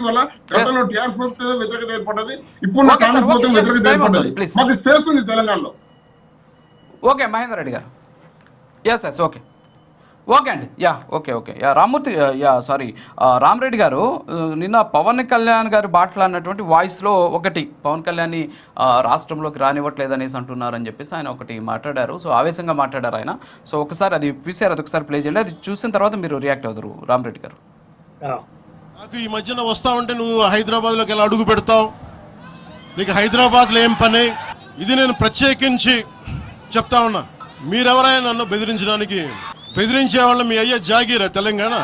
వల్ల గతంలో టీఆర్ఎస్ ప్రభుత్వం వ్యతిరేకత ఏర్పడ్డది, ఇప్పుడు కాంగ్రెస్ ప్రభుత్వం వ్యతిరేకత ఏర్పడ్డది. మాకు స్పేస్ ఉంది తెలంగాణలో. ఓకే మహేందర్ రెడ్డి గారు, ఎస్ ఎస్ ఓకే ఓకే అండి, yeah okay okay yeah Rammurthy, yeah sorry Rama Reddy గారు, నిన్న పవన్ కళ్యాణ్ గారు మాట్లాడినటువంటి వాయిస్లో ఒకటి పవన్ కళ్యాణ్ని రాష్ట్రంలోకి రానివ్వట్లేదు అనేసి అంటున్నారని చెప్పేసి ఆయన ఒకటి మాట్లాడారు. సో ఆవేశంగా మాట్లాడారు ఆయన. సో ఒకసారి అది పీసీఆర్ అది ఒకసారి ప్లే చేయండి, అది చూసిన తర్వాత మీరు రియాక్ట్ అవుతారు రామరెడ్డి గారు. నాకు ఈ మధ్యన వస్తావంటే నువ్వు హైదరాబాద్లోకి ఎలా అడుగు పెడతావు, నీకు హైదరాబాద్లో ఏం పని, ఇది నేను ప్రత్యేకించి చెప్తా ఉన్నా. మీరెవరైనా నన్ను బెదిరించడానికి, బెదిరించే వాళ్ళ మీ అయ్యే జాగీరా తెలంగాణ.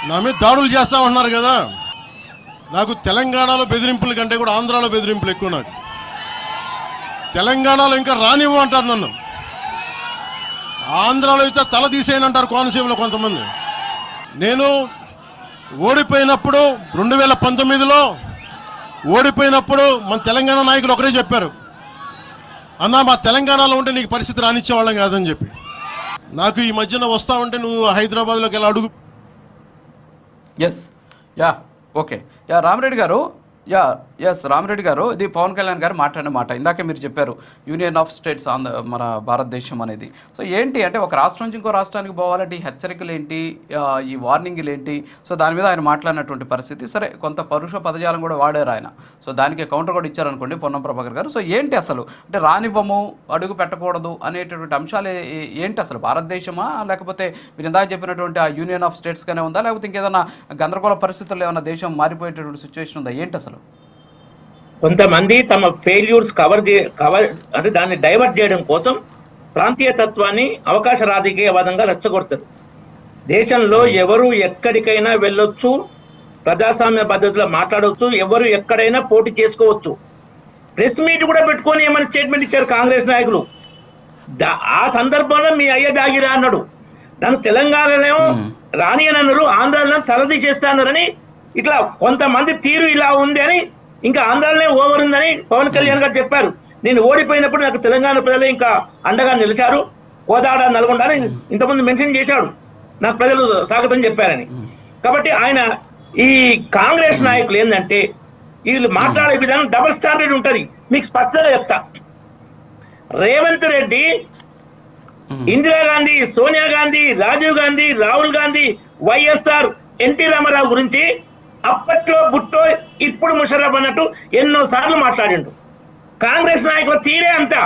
నా మీద దాడులు చేస్తా ఉన్నారు కదా, నాకు తెలంగాణలో బెదిరింపుల కంటే కూడా ఆంధ్రాలో బెదిరింపులు ఎక్కువ. నాకు తెలంగాణలో ఇంకా రానివ్వు అంటారు నన్ను, ఆంధ్రాలో అయితే తల తీసేయనంటారు కోనసీమలో కొంతమంది. నేను ఓడిపోయినప్పుడు 2019లో ఓడిపోయినప్పుడు మన తెలంగాణ నాయకులు ఒకరే చెప్పారు, అన్నా మా తెలంగాణలో ఉంటే నీకు పరిస్థితి రానిచ్చేవాళ్ళం కాదని చెప్పి. నాకు ఈ మధ్యన వస్తావంటే నువ్వు హైదరాబాద్లోకి ఎలా అడుగు. Yes yeah okay yeah Ramareddy గారు, యా ఎస్ రామరెడ్డి గారు, ఇది పవన్ కళ్యాణ్ గారు మాట్లాడిన మాట. ఇందాకే మీరు చెప్పారు యూనియన్ ఆఫ్ స్టేట్స్ మన భారతదేశం అనేది. సో ఏంటి అంటే ఒక రాష్ట్రం నుంచి ఇంకో రాష్ట్రానికి పోవాలంటే ఈ హెచ్చరికలు ఏంటి, ఈ వార్నింగ్లు ఏంటి, సో దాని మీద ఆయన మాట్లాడినటువంటి పరిస్థితి. సరే కొంత పరుష పదజాలం కూడా వాడారు ఆయన, సో దానికి కౌంటర్ కూడా ఇచ్చారనుకోండి పొన్నం ప్రభాకర్ గారు. సో ఏంటి అసలు అంటే రానివ్వము, అడుగు పెట్టకూడదు అనేటటువంటి అంశాలు ఏంటి అసలు? భారతదేశమా, లేకపోతే మీరు ఇందాక చెప్పినటువంటి ఆ యూనియన్ ఆఫ్ స్టేట్స్గానే ఉందా, లేకపోతే ఇంకేదైనా గందరగోళ పరిస్థితుల్లో ఏమైనా దేశం మారిపోయేటటువంటి సిచ్యువేషన్ ఉందా, ఏంటి అసలు? కొంతమంది తమ ఫెయిల్యూర్స్ కవర్ అంటే దాన్ని డైవర్ట్ చేయడం కోసం ప్రాంతీయ తత్వాన్ని అవకాశ రాజకీయవాదంగా రెచ్చగొడతారు. దేశంలో ఎవరు ఎక్కడికైనా వెళ్ళొచ్చు, ప్రజాస్వామ్య పద్ధతిలో మాట్లాడవచ్చు, ఎవరు ఎక్కడైనా పోటీ చేసుకోవచ్చు. ప్రెస్ మీట్ కూడా పెట్టుకొని ఏమైనా స్టేట్మెంట్ ఇచ్చారు కాంగ్రెస్ నాయకులు. ఆ సందర్భంలో మీ అయ్య జాగిరా అన్నాడు, నన్ను తెలంగాణలో రాని అని అన్నారు, ఆంధ్రాలో తలదీసేస్తా అన్నారని. ఇట్లా కొంతమంది తీరు ఇలా ఉంది అని, ఇంకా ఆంధ్రాలోనే ఓవర్ ఉందని పవన్ కళ్యాణ్ గారు చెప్పారు. నేను ఓడిపోయినప్పుడు నాకు తెలంగాణ ప్రజలు ఇంకా అండగా నిలిచారు, కోదాడ నల్గొండ అని ఇంతకుముందు మెన్షన్ చేశాడు, నాకు ప్రజలు స్వాగతం చెప్పారని. కాబట్టి ఆయన ఈ కాంగ్రెస్ నాయకులు ఏంటంటే వీళ్ళు మాట్లాడే విధానం డబుల్ స్టాండర్డ్ ఉంటుంది. మీకు స్పష్టంగా చెప్తా, రేవంత్ రెడ్డి ఇందిరాగాంధీ, సోనియా గాంధీ, రాజీవ్ గాంధీ, రాహుల్ గాంధీ, వైఎస్ఆర్, ఎన్టీ రామారావు గురించి అప్పట్లో బుట్టో ఇప్పుడు ముషర్రఫ్ అన్నట్టు ఎన్నో సార్లు మాట్లాడిండు. కాంగ్రెస్ నాయకుల తీరే అంతా